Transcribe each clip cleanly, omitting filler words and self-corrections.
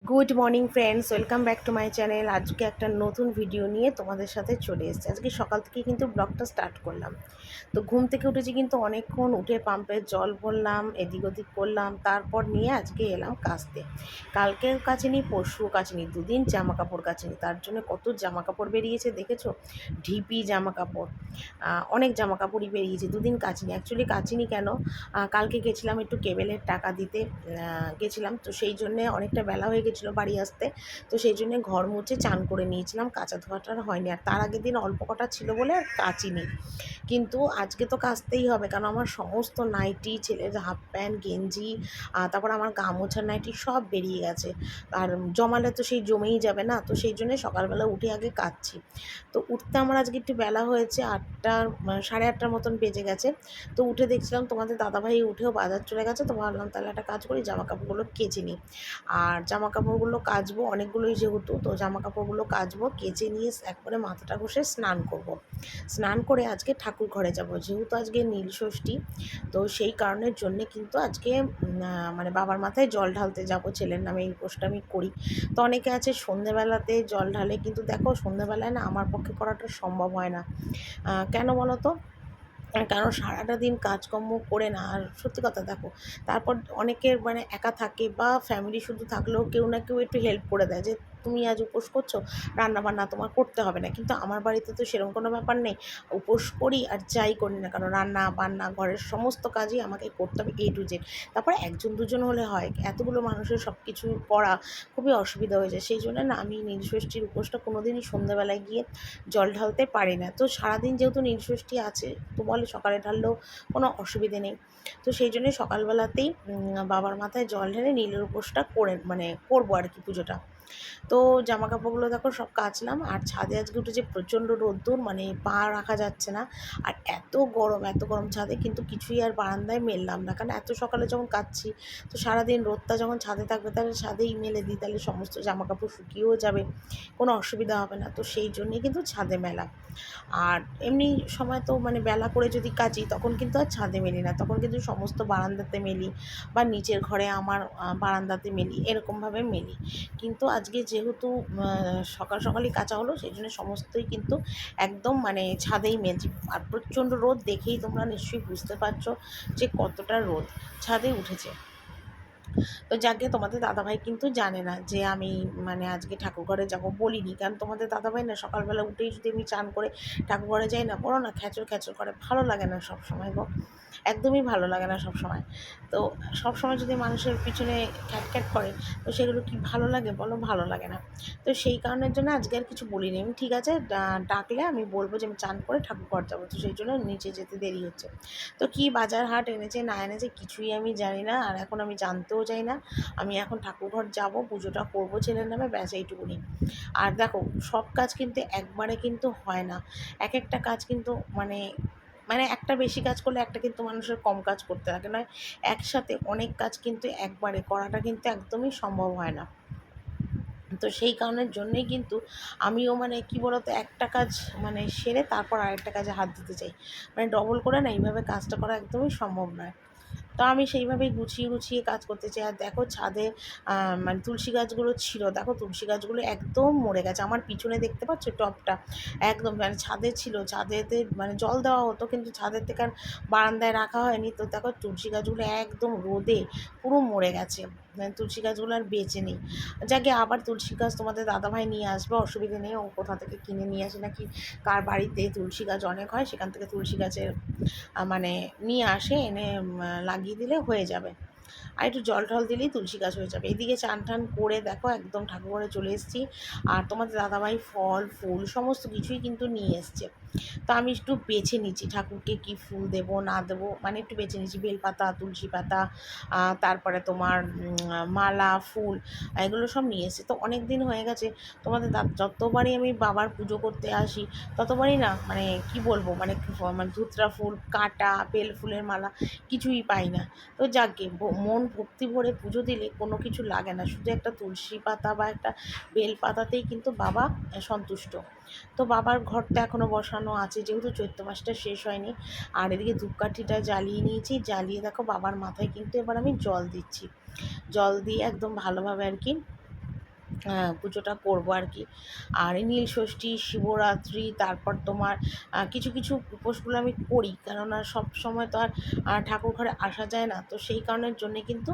Good morning friends, welcome back to my channel. আজকে একটা নতুন ভিডিও নিয়ে তোমাদের সাথে চলে এসেছি। আজকে সকাল থেকে কিন্তু ব্লগটা স্টার্ট করলাম। তো ঘুম থেকে উঠেছি কিন্তু অনেকক্ষণ, উঠে পাম্পের জল ভরলাম, এদিক ওদিক করলাম, তারপর নিয়ে আজকে এলাম কাচতে। কালকেও কাচিনি, পরশুও কাচিনি, দুদিন জামা কাপড় কাচিনি। তার জন্য কত জামা কাপড় বেরিয়েছে দেখেছো, ঢিপি জামা কাপড়, অনেক জামা কাপড়ই বেরিয়েছে। দুদিন কাচিনি, অ্যাকচুয়ালি কাচিনি কেন, কালকে গেছিলাম একটু কেবেলের টাকা দিতে, গেছিলাম, তো সেই জন্যে অনেকটা বেলা হয়ে গেছিলো বাড়ি আসতে। তো সেই জন্যে ঘর মুছে চান করে নিয়েছিলাম, কাচা ধোয়াটা আর হয়নি। আর তার আগের দিন অল্প কটা ছিল বলে আর কাচিনি। কিন্তু আজকে তো কাচতেই হবে, কারণ আমার সমস্ত নাইটি, ছেলের হাফ প্যান্ট, গেঞ্জি, তারপর আমার গা মোছার নাইটি সব বেরিয়ে গেছে। আর জমালে তো সেই জমেই যাবে না, তো সেই জন্যে সকালবেলা উঠে আগে কাচছি। তো উঠতে আমার আজকে একটু বেলা হয়েছে, 8টা, 8:30 মতন বেজে গেছে। তো উঠে দেখছিলাম তোমাদের দাদাভাই উঠেও বাজার চলে গেছে, তো ভাবলাম তাহলে একটা কাজ করি, জামা কাপড়গুলো কেচে নিই। আর জামা কাপড়গুলো কাচবো অনেকগুলোই যেহেতু, তো জামা কাপড়গুলো কাচবো, কেচে নিয়ে একবারে মাথাটা ঘষে স্নান করব। স্নান করে আজকে ঠাকুর ঘরে যাব, যেহেতু আজকে নীলষষ্ঠী। তো সেই কারণের জন্যে কিন্তু আজকে মানে বাবার মাথায় জল ঢালতে যাব, ছেলের নামে এই উপোসটা আমি করি। তো অনেকে আছে সন্ধেবেলাতে জল ঢালে, কিন্তু দেখো সন্ধেবেলায় না আমার পক্ষে করাটা সম্ভব হয় না। কেন বলো তো? কারণ সারাটা দিন কাজকর্ম করে না, আর সত্যি কথা দেখো, তারপর অনেকের মানে একা থাকে বা ফ্যামিলি শুধু থাকলেও কেউ না কেউ একটু হেল্প করে দেয়, যে তুমি আজ উপোস করছো, রান্না বান্না তোমার করতে হবে না। কিন্তু আমার বাড়িতে তো সেরকম কোনো ব্যাপার নেই। উপোস করি আর যাই করি না কারণ রান্না বান্না ঘরের সমস্ত কাজই আমাকে করতে হবে, A to Z। তারপরে একজন দুজন হলে হয়, এতগুলো মানুষের সব কিছু করা খুবই অসুবিধা হয়ে যায়। সেই জন্য না আমি নীলষষ্ঠীর উপোসটা কোনো দিনই সন্ধ্যেবেলায় গিয়ে জল ঢালতে পারি না। তো সারাদিন যেহেতু নীলষষ্ঠী আছে, তো বলে সকালে ঢাললেও কোনো অসুবিধে নেই। তো সেই জন্যই সকালবেলাতেই বাবার মাথায় জল ঢেলে নীলের উপোসটা করে মানে করবো আর কি, পুজোটা। তো জামা কাপড়গুলো দেখো সব কাচলাম, আর ছাদে আজকে উঠেছে প্রচণ্ড রোদ্দুর, মানে পা রাখা যাচ্ছে না। আর এত গরম ছাদে, কিন্তু কিছুই আর বারান্দায় মেললাম না, কারণ এত সকালে যখন কাচ্ছি, তো সারাদিন রোদটা যখন ছাদে থাকবে তাহলে ছাদেই মেলে দিই, তাহলে সমস্ত জামা কাপড় শুকিয়েও যাবে, কোনো অসুবিধা হবে না। তো সেই জন্যেই কিন্তু ছাদে মেলা। আর এমনি সময় তো মানে বেলা করে যদি কাচি, তখন কিন্তু আর ছাদে মেলি না, তখন কিন্তু সমস্ত বারান্দাতে মেলি, বা নিচের ঘরে আমার বারান্দাতে মেলি, এরকমভাবে মেলি। কিন্তু আজকে যেহেতু সকাল সকালই কাচা হলো, সেই জন্য সমস্তই কিন্তু একদম মানে ছাদেই মেলছি। আর প্রচণ্ড রোদ, দেখেই তোমরা নিশ্চয়ই বুঝতে পারছো যে কতটা রোদ ছাদে উঠেছে। তো যাকে তোমাদের দাদাভাই কিন্তু জানে না যে আমি মানে আজকে ঠাকুরঘরে যাব, বলিনি, কারণ তোমাদের দাদাভাই না সকালবেলা উঠেই যদি আমি চান করে ঠাকুরঘরে যাই না, বলো না খ্যাচর খ্যাচর করে, ভালো লাগে না সব সময় গো, একদমই ভালো লাগে না সব সময়। তো সব সময় যদি মানুষের পিছনে খ্যাট করে, তো সেগুলো কি ভালো লাগে বলো? ভালো লাগে না। তো সেই কারণের জন্য আজকে আর কিছু বলিনি আমি, ঠিক আছে ডাকলে আমি বলবো যে আমি চান করে ঠাকুরঘর যাবো, তো সেই জন্য নিচে যেতে দেরি হচ্ছে। তো কি বাজার হাট এনেছে না এনেছে কিছুই আমি জানি না, আর এখন আমি জানতেও চাই না। আমি এখন ঠাকুরঘর যাব, পুজোটা করবো ছেলের নামে, ব্যাস এইটুকুনি। আর দেখো, সব কাজ কিন্তু একবারে কিন্তু হয় না, এক একটা কাজ কিন্তু মানে মানে একটা বেশি কাজ করলে একটা কিন্তু মানুষের কম কাজ করতে থাকে, নয় একসাথে অনেক কাজ কিন্তু একবারে করাটা কিন্তু একদমই সম্ভব হয় না। তো সেই কারণের জন্যেই কিন্তু আমিও মানে কি বলতো, একটা কাজ মানে সেরে তারপর আরেকটা কাজে হাত দিতে চাই, মানে ডবল করে না এইভাবে কাজটা করা একদমই সম্ভব নয়। তো আমি সেইভাবেই গুছিয়ে গুছিয়ে কাজ করতে চাই। আর দেখো ছাদে মানে তুলসী গাছগুলো ছিল, দেখো তুলসী গাছগুলো একদম মরে গেছে। আমার পিছনে দেখতে পাচ্ছ টবটা, একদম মানে ছাদে ছিল, ছাদেতে মানে জল দেওয়া হতো, কিন্তু ছাদের থেকে আর বারান্দায় রাখা হয়নি। তো দেখো তুলসী গাছগুলো একদম রোদে পুরো মরে গেছে, মানে তুলসী গাছগুলো আর বেঁচে নেই। যাকে আবার তুলসী গাছ তোমাদের দাদাভাই নিয়ে আসবে, অসুবিধে নেই, ও কোথা থেকে কিনে নিয়ে আসে নাকি, কার বাড়িতে তুলসী গাছ অনেক হয় সেখান থেকে তুলসী গাছের মানে নিয়ে আসে, এনে লাগিয়ে দিলে হয়ে যাবে। আর একটু জল টল দিলেই তুলসী গাছ হয়ে যাবে। এদিকে চান টান করে দেখো একদম ঠাকুরঘরে চলে এসেছি। আর তোমাদের দাদাভাই ফল ফুল সমস্ত কিছুই কিন্তু নিয়ে এসছে। তো আমি একটু বেছে নিচ্ছি ঠাকুরকে কি ফুল দেব না দেবো, মানে একটু বেছে নিচ্ছি, বেলপাতা, তুলসী পাতা, তারপরে তোমার মালা, ফুল, এগুলো সব নিয়ে এসেছি। তো অনেক দিন হয়ে গেছে, তোমাদের যতবারই আমি বাবার পুজো করতে আসি, ততবারই না মানে কি বলবো, মানে মানে ধুতরা ফুল, কাঁটা, বেল ফুলের মালা কিছুই পাই না। তো যাকগে, মন ভক্তি ভরে পুজো দিলে কোনো কিছু লাগে না, শুধু একটা তুলসী পাতা বা একটা বেল পাতাতেই কিন্তু বাবা সন্তুষ্ট। তো বাবার ঘরটা এখনও বসানো আছে, যেহেতু চৈত্র মাসটা শেষ হয়নি। আর এদিকে ধূপকাঠিটা জ্বালিয়ে নিয়েছি, জ্বালিয়ে দেখো বাবার মাথায় কিন্তু এবার আমি জল দিচ্ছি, জল দিয়ে একদম ভালোভাবে আর কি পুজোটা করবো আর কি। আর এই নীল ষষ্ঠী, শিবরাত্রি, তারপর তোমার কিছু কিছু উপোসগুলো আমি করি, কেননা সব সময় তো আর ঠাকুর ঘরে আসা যায় না, তো সেই কারণের জন্যে কিন্তু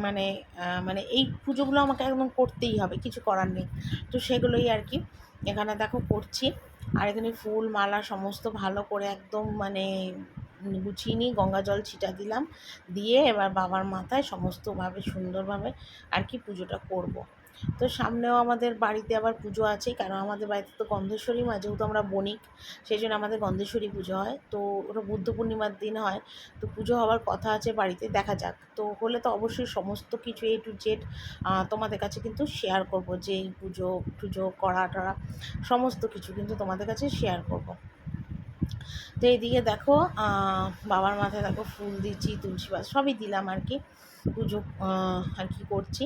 মানে মানে এই পুজোগুলো আমাকে একদম করতেই হবে, কিছু করার নেই। তো সেগুলোই আর কি এখানে দেখো করছি। আর এখানে ফুল মালা সমস্ত ভালো করে একদম মানে গুছিয়ে নিয়ে গঙ্গা জল ছিটা দিলাম, দিয়ে এবার বাবার মাথায় সমস্তভাবে সুন্দরভাবে আর কি পুজোটা করব। তো সামনেও আমাদের বাড়িতে আবার পুজো আছে, কারণ আমাদের বাড়িতে তো গন্ধেশ্বরী মা, যেহেতু আমরা বণিক, সেই জন্য আমাদের গন্ধেশ্বরী পুজো হয়। তো ওটা বুদ্ধ পূর্ণিমার দিন হয়, তো পুজো হওয়ার কথা আছে বাড়িতে, দেখা যাক। তো হলে তো অবশ্যই সমস্ত কিছু A to Z তোমাদের কাছে কিন্তু শেয়ার করব, যে এই পুজো টুজো করা টরা সমস্ত কিছু কিন্তু তোমাদের কাছে শেয়ার করব। তো এইদিকে দেখো বাবার মাথায় দেখো ফুল দিচ্ছি, তুলসী পাতা সবই দিলাম আর কি, পুজো আর কি করছি।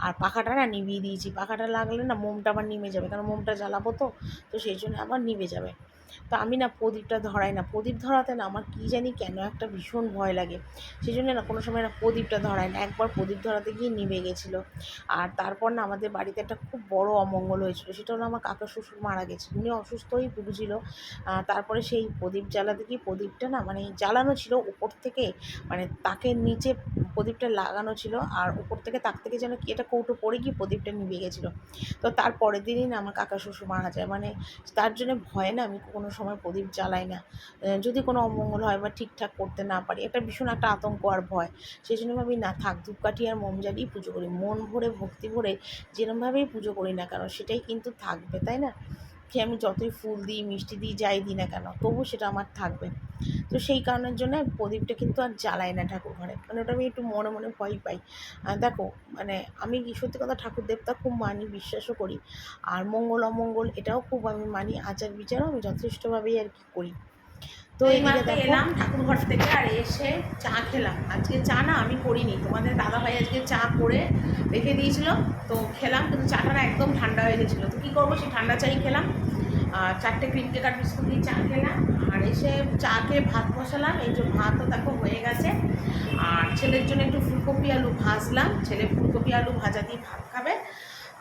আর পাখাটা না নিভিয়ে দিয়েছি, পাখাটা লাগলে না মোমটা আবার নিভে যাবে, কারণ মোমটা জ্বালাবো তো, তো সেই জন্য আবার নিভে যাবে। তো আমি না প্রদীপটা ধরাই না, প্রদীপ ধরাতে না আমার কী জানি কেন একটা ভীষণ ভয় লাগে, সেই জন্য না কোনো সময় না প্রদীপটা ধরাই না। একবার প্রদীপ ধরাতে গিয়ে নিভে গেছিলো। আর তারপর না আমাদের বাড়িতে একটা খুব বড় অমঙ্গল হয়েছিল, সেটা হলো আমার কাকা শ্বশুর মারা গেছিল, উনি অসুস্থ হয়েই ভুগছিল। তারপরে সেই প্রদীপ জ্বালাতে গিয়ে প্রদীপটা না মানে জ্বালানো ছিল উপর থেকে, মানে তাকের নিচে প্রদীপটা লাগানো ছিল, আর উপর থেকে তাক থেকে যেন কি এটা কৌটো পড়ে গিয়ে প্রদীপটা নিভে গেছিলো। তো তার পরের দিনই না আমার কাকা শ্বশুর মারা যায়, মানে তার জন্য ভয়ে না আমি কোনো সময় প্রদীপ জ্বালাই না। যদি কোনো অমঙ্গল হয় বা ঠিকঠাক করতে না পারি, একটা ভীষণ একটা আতঙ্ক আর ভয়, সেই জন্য ভাবি না থাক, ধূপকাঠি আর মোম জ্বালিয়ে পুজো করি, মন ভরে ভক্তি ভরে যেরমভাবেই পুজো করি না কেন সেটাই কিন্তু থাকবে, তাই না? সে আমি যতই ফুল দিই, মিষ্টি দিই, যাই দিই না কেন, তবু সেটা আমার থাকবে। তো সেই কারণের জন্য প্রদীপটা কিন্তু আর জ্বালাই না ঠাকুর ঘরে, মানে ওটা আমি একটু মনে মনে ভয় পাই। দেখো মানে আমি সত্যি কথা ঠাকুর দেবতা খুব মানি, বিশ্বাসও করি, আর মঙ্গল অমঙ্গল এটাও খুব আমি মানি, আচার বিচারও আমি যথেষ্টভাবেই আর কি করি। তো এইদিকে দেখো এলাম ঠাকুর ঘর থেকে, আর এসে চা খেলাম। আজকে চা না আমি করিনি, তোমাদের দাদাভাই আজকে চা করে রেখে দিয়েছিল, তো খেলাম, কিন্তু চাটা না একদম ঠান্ডা হয়ে গেছিলো, তো কী করবো, সেই ঠান্ডা চাই খেলাম। 4টে ক্রিম কেকার বিস্কুট দিয়ে চা খেলাম, আর এসে চা খেয়ে ভাত বসালাম, এই যে ভাতও দেখো হয়ে গেছে। আর ছেলের জন্য একটু ফুলকপি আলু ভাজলাম, ছেলে ফুলকপি আলু ভাজা দিয়ে ভাত খাবে।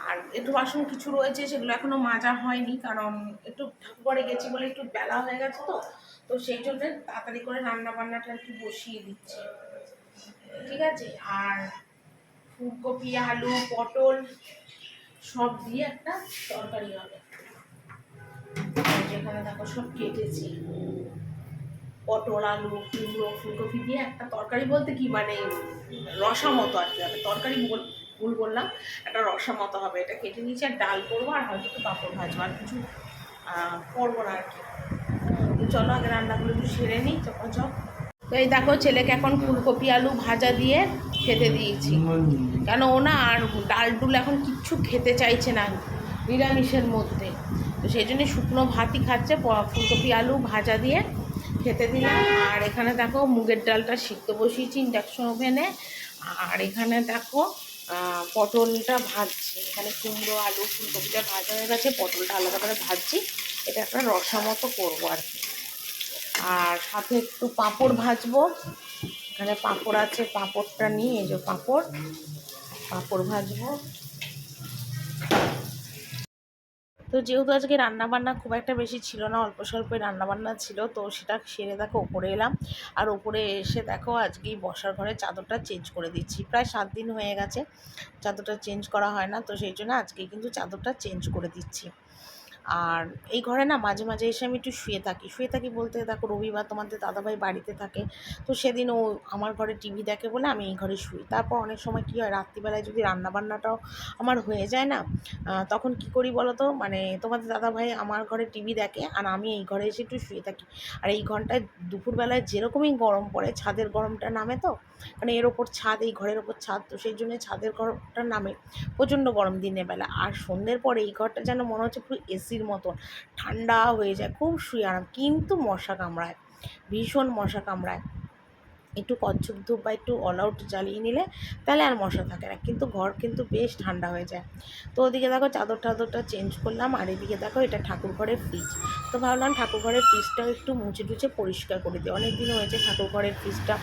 আর একটু বাসন কিছু রয়েছে, সেগুলো এখনও মাজা হয়নি, কারণ একটু ঠাকুরঘরে গেছি বলে একটু বেলা হয়ে গেছে, তো তো সেই জন্য তাড়াতাড়ি করে রান্না বান্নাটা একটু বসিয়ে দিচ্ছি, ঠিক আছে। আর ফুলকপি আলু পটল সব দিয়ে একটা তরকারি হবে, যেখানে দেখো সব কেটেছি, পটল আলু কুমড়ো ফুলকপি দিয়ে একটা তরকারি, বলতে কি মানে রসা মতো আর কি হবে, তরকারি ভুল বললাম, একটা রসা মতো হবে। এটা কেটে নিয়েছি, আর ডাল করবো, আর হয়তো একটু পাঁপড় ভাজবো, আর কিছু করবো না আর কি। তো চলো আগে রান্নাগুলো একটু সেরে নিই চপ। তো এই দেখো ছেলেকে এখন ফুলকপি আলু ভাজা দিয়ে খেতে দিয়েছি, কেন ও না আর ডাল ডুল এখন কিচ্ছু খেতে চাইছে না নিরামিষের মধ্যে, তো সেই জন্য শুকনো ভাতই খাচ্ছে, ফুলকপি আলু ভাজা দিয়ে খেতে দিলাম। আর এখানে দেখো মুগের ডালটা সিদ্ধ বসিয়েছি ইন্ডাকশন ওভেনে, আর এখানে দেখো পটলটা ভাজছি, এখানে কুমড়ো আলু ফুলকপিটা ভাজা হয়ে গেছে, পটলটা আলাদা করে ভাজছি, এটা একটা রসা মতো করবো আর কি। আর সাথে একটু পাঁপড় ভাজবো, এখানে পাঁপড় আছে, পাঁপড়টা নিয়ে এই যে পাঁপড় ভাজবো। তো যেহেতু আজকে রান্নাবান্না খুব একটা বেশি ছিল না, অল্প স্বল্পই রান্নাবান্না ছিল, তো সেটা সেরে দেখো ওপরে এলাম। আর ওপরে এসে দেখো আজকেই বসার ঘরে চাদরটা চেঞ্জ করে দিচ্ছি, প্রায় 7 দিন হয়ে গেছে চাদরটা চেঞ্জ করা হয় না, তো সেই জন্য আজকে কিন্তু চাদরটা চেঞ্জ করে দিচ্ছি। আর এই ঘরে না মাঝে মাঝে এসে আমি একটু শুয়ে থাকি বলতে দেখো রবিবার তোমাদের দাদাভাই বাড়িতে থাকে, তো সেদিন ও আমার ঘরে টিভি দেখে বলে আমি এই ঘরে শুই। তারপর অনেক সময় কী হয়, রাত্রিবেলায় যদি রান্নাবান্নাটাও আমার হয়ে যায় না, তখন কি করি বলো তো, মানে তোমাদের দাদাভাই আমার ঘরে টিভি দেখে, আর আমি এই ঘরে এসে একটু শুয়ে থাকি। আর এই ঘন্টায় দুপুরবেলায় যেরকমই গরম পড়ে, ছাদের গরমটা নামে, তো মানে এর ওপর ছাদ, এই ঘরের ওপর ছাদ, তো সেই জন্য ছাদের গরমটা নামে প্রচণ্ড গরম দিনের বেলা। আর সন্ধ্যের পরে এই ঘরটা যেন মনে হচ্ছে পুরো এসির মতন ঠান্ডা হয়ে যায়, খুব শুয়ে আরাম, কিন্তু মশা কামড়ায়, ভীষণ মশা কামড়ায়। একটু কচ্ছপ ধূপ বা একটু অল আউট জ্বালিয়ে নিলে তাহলে আর মশা থাকে না, কিন্তু ঘর কিন্তু বেশ ঠান্ডা হয়ে যায়। তো ওদিকে দেখো চাদরটা চেঞ্জ করলাম, আর এদিকে দেখো এটা ঠাকুর ঘরের ফ্রিজ, তো ভাবলাম ঠাকুর ঘরের ফ্রিজটাও একটু মুছে টুছে পরিষ্কার করে দিই, অনেক দিন হয়েছে ঠাকুর ঘরের ফ্রিজটা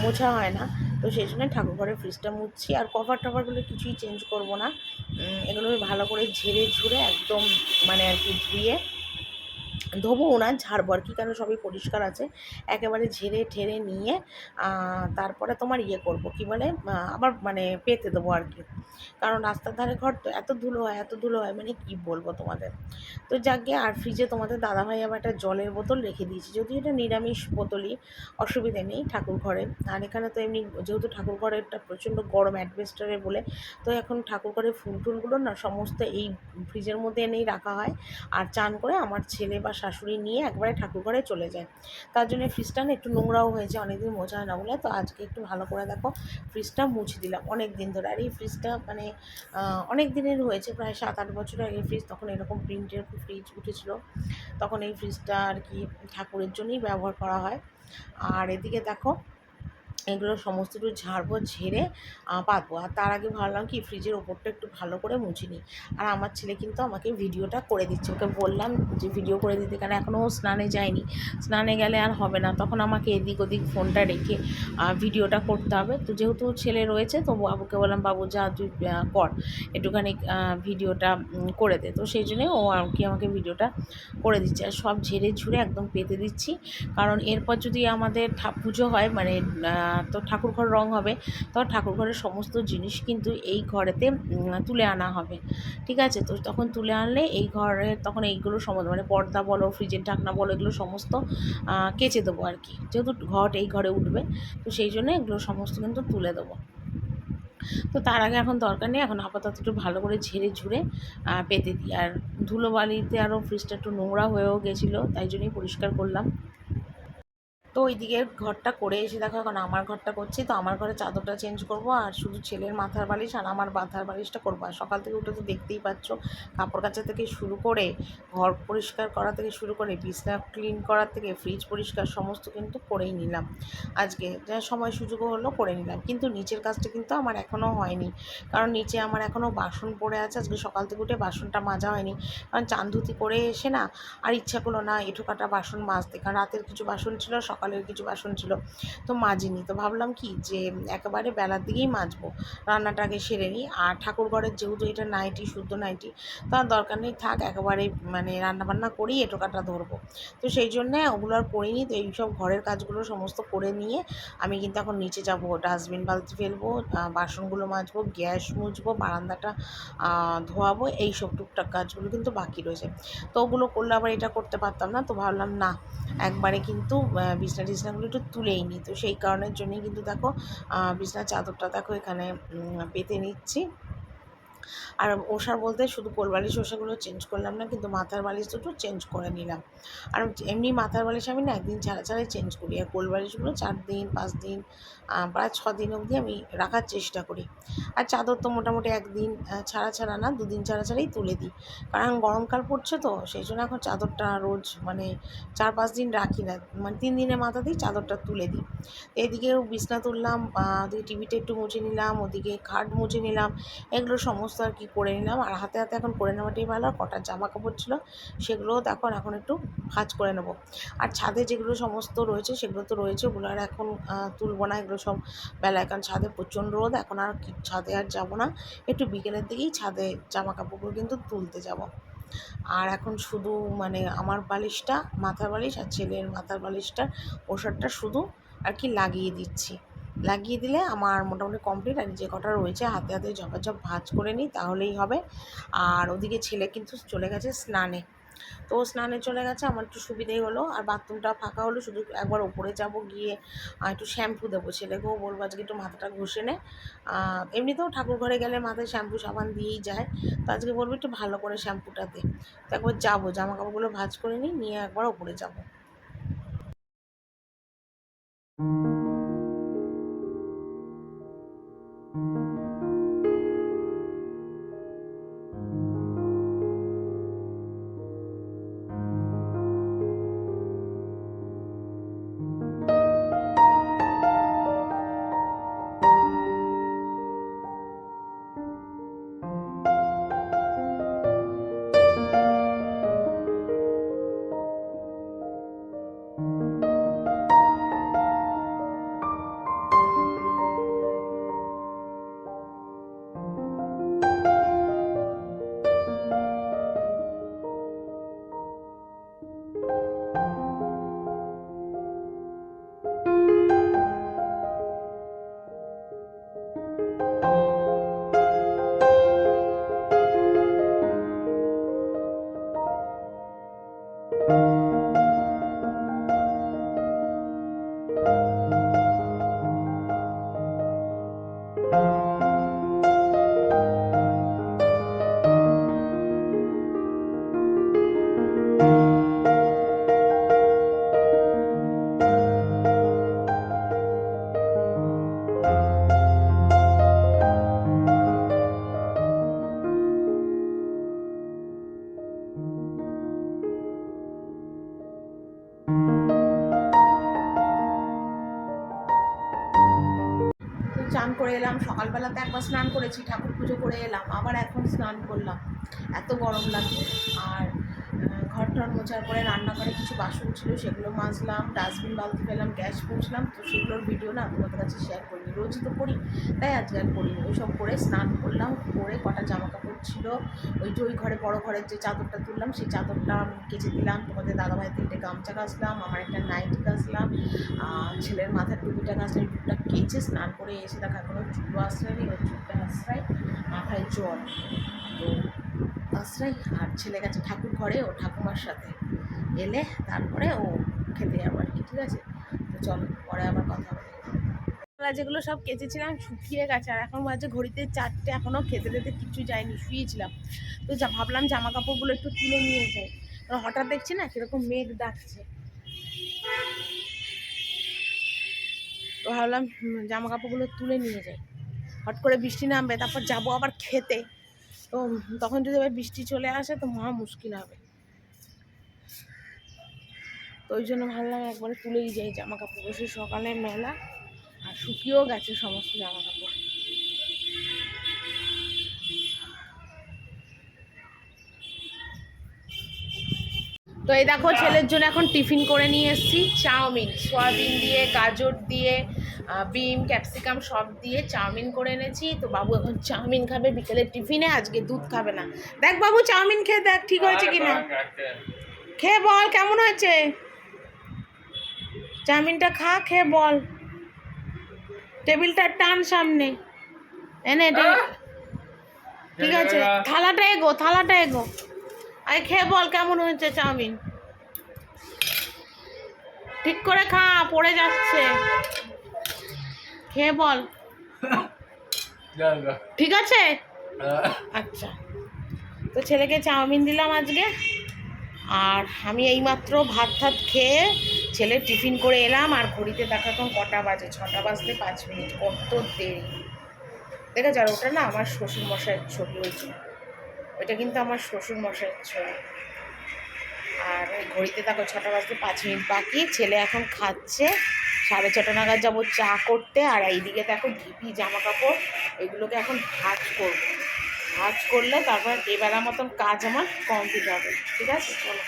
মোছা হয় না, তো সেই জন্য ঠাকুর ঘরের ফ্রিজটা মুছছি। আর কভার টভারগুলো কিছুই চেঞ্জ করব না, এগুলো ভালো করে ঝেড়ে ঝুড়ে একদম মানে আর কি ধুয়ে ধোবো না, ঝাড়বো আর কি, কারণ সবই পরিষ্কার আছে। একেবারে ঝেড়ে ঠেড়ে নিয়ে তারপরে তোমার ইয়ে করবো কী বলে, আবার মানে পেতে দেবো আর কি। কারণ রাস্তার ধারে ঘর তো এত ধুলো হয়, এত ধুলো হয়, মানে কি বলবো তোমাদের। তো যাকে, আর ফ্রিজে তোমাদের দাদাভাই আবার একটা জলের বোতল রেখে দিয়েছি, যদিও এটা নিরামিষ বোতলই, অসুবিধে নেই ঠাকুর ঘরে। আর এখানে তো এমনি যেহেতু ঠাকুর ঘরেরটা প্রচণ্ড গরম অ্যাডভেস্টারে বলে, তো এখন ঠাকুর ঘরের ফুল টুলগুলো না সমস্ত এই ফ্রিজের মধ্যে এনেই রাখা হয়। আর চান করে আমার ছেলে বা শাশুড়ি নিয়ে একবারে ঠাকুর ঘরে চলে যায়। তার জন্য ফ্রিজটা না একটু নোংরাও হয়েছে, অনেকদিন মোছা হয় না বলে। তো আজকে একটু ভালো করে দেখো ফ্রিজটা মুছে দিলাম অনেক দিন ধরে। আর এই ফ্রিজটা মানে অনেক দিনের হয়েছে, প্রায় 7-8 বছর আগে ফ্রিজ, তখন এরকম প্রিন্টের ফ্রিজ উঠেছিল, তখন এই ফ্রিজটা আর কি ঠাকুরের জন্যই ব্যবহার করা হয়। আর এদিকে দেখো এগুলো সমস্ত একটু ঝাড়বো, ঝেড়ে পাতবো। আর তার আগে ভাবলাম কি ফ্রিজের ওপরটা একটু ভালো করে মুছে নিই। আর আমার ছেলে কিন্তু আমাকে ভিডিওটা করে দিচ্ছে, ওকে বললাম যে ভিডিও করে দিতে, কারণ এখনও ও স্নানে যায়নি, স্নানে গেলে আর হবে না, তখন আমাকে এদিক ওদিক ফোনটা রেখে ভিডিওটা করতে হবে। তো যেহেতু ছেলে রয়েছে, তো বাবুকে বললাম বাবু যা তুই কর একটুখানি ভিডিওটা করে দে। তো সেই জন্যে ও আর কি আমাকে ভিডিওটা করে দিচ্ছে। আর সব ঝেড়ে ঝুড়ে একদম পেতে দিচ্ছি, কারণ এরপর যদি আমাদের পুজো হয়, মানে তো ঠাকুরঘর রং হবে, তো ঠাকুরঘরের সমস্ত জিনিস কিন্তু এই ঘরেতে তুলে আনা হবে, ঠিক আছে। তো তখন তুলে আনলে এই ঘরে তখন এইগুলো সমস্ত মানে পর্দা বলো, ফ্রিজের ঢাকনা বলো, এগুলো সমস্ত কেচে দেবো আর কি, যেহেতু ঘট এই ঘরে উঠবে, তো সেই জন্য এগুলো সমস্ত কিন্তু তুলে দেবো। তো তার আগে এখন দরকার নেই, এখন আপাতত একটু ভালো করে ঝেড়ে ঝুড়ে পেতে দিই। আর ধুলোবালিতে আরও ফ্রিজটা একটু নোংরা হয়েও গেছিলো, তাই জন্যই পরিষ্কার করলাম। তো ওই দিকের ঘরটা করে এসে দেখো এখন আমার ঘরটা করছি। তো আমার ঘরে চাদরটা চেঞ্জ করব, আর শুধু ছেলের মাথার বালিশ আর আমার মাথার বালিশটা করবো। আর সকাল থেকে উঠে তো দেখতেই পাচ্ছ, কাপড় কাচা থেকে শুরু করে, ঘর পরিষ্কার করা থেকে শুরু করে, বিছনা ক্লিন করার থেকে ফ্রিজ পরিষ্কার সমস্ত কিন্তু করেই নিলাম। আজকে যা সময় সুযোগও হলো করে নিলাম, কিন্তু নিচের কাজটা কিন্তু আমার এখনও হয়নি, কারণ নিচে আমার এখনও বাসন পড়ে আছে। আজকে সকাল থেকে উঠে বাসনটা মাজা হয়নি, কারণ চান ধুতি করে এসে না আর ইচ্ছা করলো না এঁঠো কাটা বাসন মাজতে, কারণ রাতের কিছু বাসন ছিল, সকালের কিছু বাসন ছিল, তো মাজিনি। তো ভাবলাম কি যে একেবারে বেলার দিকেই মাজবো, রান্নাটা আগে সেরে নিই। আর ঠাকুর ঘরের যেহেতু এটা নাইটি, শুদ্ধ নাইটি, তো আর দরকার নেই, থাক একেবারে মানে রান্নাবান্না করেই এঁঠো কাটা ধরবো। তো সেই জন্যে ওগুলো আর করিনি। তো এইসব ঘরের কাজগুলো সমস্ত করে নিয়ে আমি কিন্তু এখন নিচে যাব, ডাস্টবিন বালতি ফেলবো, বাসনগুলো মাজবো, গ্যাস মুছবো, বারান্দাটা ধোয়াবো, এইসব টুকটাক কাজগুলো কিন্তু বাকি রয়েছে। তো ওগুলো করলে আবার এটা করতে পারতাম না, তো ভাবলাম না একবারে কিন্তু বিছনা টিছনাগুলো একটু তুলেই নিই। তো সেই কারণের জন্যই কিন্তু দেখো বিছনার চাদরটা দেখো এখানে পেতে নিচ্ছি। আর ওষা বলতে শুধু কোলবালিশ ওষাগুলো চেঞ্জ করলাম না, কিন্তু মাথার বালিশ দুটো চেঞ্জ করে নিলাম। আর এমনি মাথার বালিশ আমি না একদিন ছাড়া ছাড়াই চেঞ্জ করি, আর কোলবালিশগুলো 4 দিন 5 দিন প্রায় 6 দিন অবধি আমি রাখার চেষ্টা করি। আর চাদর তো মোটামুটি একদিন ছাড়া ছাড়া না, 2 দিন ছাড়া ছাড়াই তুলে দিই, কারণ গরমকাল পড়ছে, তো সেই জন্য এখন চাদরটা রোজ মানে 4-5 দিন রাখি না, মানে 3 দিনের মাথাতেই চাদরটা তুলে দিই। এদিকেও বিছনা তুললাম, ওদিকে টিভিটা একটু মুছে নিলাম, ওদিকে খাট মুছে নিলাম, এগুলো সমস্ত আর কি করে নিলাম। আর হাতে হাতে এখন করে নেওয়াটাই ভালো। আর কটা জামা কাপড় ছিল সেগুলোও এখন একটু ভাঁজ করে নেব। আর ছাদে যেগুলো সমস্ত রয়েছে সেগুলো তো রয়েছে, ওগুলো আর এখন তুলবো না, এগুলো সব বেলায়, কারণ ছাদে প্রচণ্ড রোদ, এখন আর ছাদে আর যাবো না, একটু বিকেলের দিকেই ছাদে জামা কাপড়গুলো কিন্তু তুলতে যাব। আর এখন শুধু মানে আমার বালিশটা, মাথার বালিশ আর ছেলের মাথার বালিশটার ওষারটা শুধু আর কি লাগিয়ে দিচ্ছি, লাগিয়ে দিলে আমার মোটামুটি কমপ্লিট। আর যে কটা রয়েছে হাতে হাতে ঝপাঝপ ভাঁজ করে নিই তাহলেই হবে। আর ওদিকে ছেলে কিন্তু চলে গেছে স্নানে, তো স্নানে চলে গেছে, আমার একটু সুবিধেই হলো। আর বাথরুমটা ফাঁকা হলো, শুধু একবার ওপরে যাব, গিয়ে একটু শ্যাম্পু দেবো, ছেলেকেও বলবো আজকে একটু মাথাটা ঘষে নে। এমনিতেও ঠাকুর ঘরে গেলে মাথায় শ্যাম্পু সাবান দিয়েই যায়, তো আজকে বলবো একটু ভালো করে শ্যাম্পুটা দে। তো একবার যাবো, জামা কাপড়গুলো ভাঁজ করে নিই, নিয়ে একবার ওপরে যাবো। করে এলাম, সকালবেলাতে একবার স্নান করেছি, ঠাকুর পুজো করে এলাম, আবার এখন স্নান করলাম, এত গরম লাগছে। আর ঘর টর মোছার পরে রান্নাঘরে কিছু বাসন ছিল সেগুলো মাজলাম, ডাস্টবিন বালতি পেলাম, গ্যাস মুছলাম। তো সেগুলোর ভিডিও না তোমাদের কাছে শেয়ার করিনি, রোজই তো করি, তাই আজকে আর করিনি। ওইসব করে স্নান করলাম, করে কটা জামা কাপড় ছিল, ওই যে ওই ঘরে বড়ো ঘরের যে চাদরটা তুললাম সেই চাদরটা আমি কেচে দিলাম, তোমাদের দাদাভাই 3টে গামছা কাচলাম, আমার একটা নাইটি কাচলাম, ছেলের মাথার টুপিটা কাচলাম, টুপিটা কেচে স্নান করে এসে দেখা এখনো চুলও আশ্রয়নি, ওই চুলটা আশ্রয়, মাথায় জল, তো আশ্রয়। আর ছেলে গেছে ঠাকুর ঘরে ও ঠাকুমার সাথে, এলে তারপরে ও খেতে যাবো আর কি, ঠিক আছে? তো চলো পরে আবার কথা হবে। যেগুলো সব কেচেছিলাম শুকিয়ে গেছে, আর এখন বাজে ঘড়িতে 4টে, এখনও খেতে টেতে কিছু যায়নি, শুয়েছিলাম। তো ভাবলাম জামা কাপড়গুলো একটু তুলে নিয়ে যাই, হঠাৎ দেখছি না কীরকম মেঘ ডাকছে, তো ভাবলাম জামা কাপড়গুলো তুলে নিয়ে যাই, হট করে বৃষ্টি নামবে, তারপর যাবো আবার খেতে, তো তখন যদি আবার বৃষ্টি চলে আসে তো মহা মুশকিল হবে। তো ওই জন্য ভাবলাম একবারে তুলেই যাই জামা কাপড়, বসে সকালে মেলা, আর শুকিয়েও গেছে সমস্ত জামা কাপড়। তো এই দেখো ছেলের জন্য এখন টিফিন করে নিয়ে এসেছি চাউমিন, সয়াবিন দিয়ে, গাজর দিয়ে, বিম, ক্যাপসিকাম সব দিয়ে চাউমিন করে এনেছি। তো বাবু এখন চাউমিন খাবে বিকেলের টিফিনে, আজকে দুধ খাবে না। দেখ বাবু চাউমিন খেয়ে দেখ ঠিক হয়েছে কিনা, খেয়ে বল কেমন হয়েছে, চাউমিনটা খা, খেয়ে বল। টেবিলটা টান সামনে এনে, ঠিক আছে, থালাটা এগো, থালাটা এগো, আরে খেয়ে বল কেমন হয়েছে চাউমিন, ঠিক করে খা, পড়ে যাচ্ছে, খেয়ে বল, ঠিক আছে? আচ্ছা, তো ছেলেকে চাউমিন দিলাম আজকে, আর আমি এইমাত্র ভাত ঠাত খেয়ে ছেলে টিফিন করে এলাম, আর ঘড়িতে দেখা এখন কটা বাজে, 6টা বাজতে 5 মিনিট, কত দেরি দেখেছ। আর ওটা না আমার শ্বশুরমশাইয়ের ছবি, ওইটা কিন্তু আমার শ্বশুরমশাইয়ের ছবি। আর ওই ঘড়িতে দেখো 6টা বাজতে 5 মিনিট বাকি, ছেলে এখন খাচ্ছে, 6:30 নাগাদ যাবো চা করতে। আর এইদিকে দেখো ঢিপি জামা কাপড়, এগুলোকে এখন ভাঁজ করবো, ভাঁজ করলে তারপর এবেলা মতন কাজ আমার কমপ্লিট হবে, ঠিক আছে? চলো।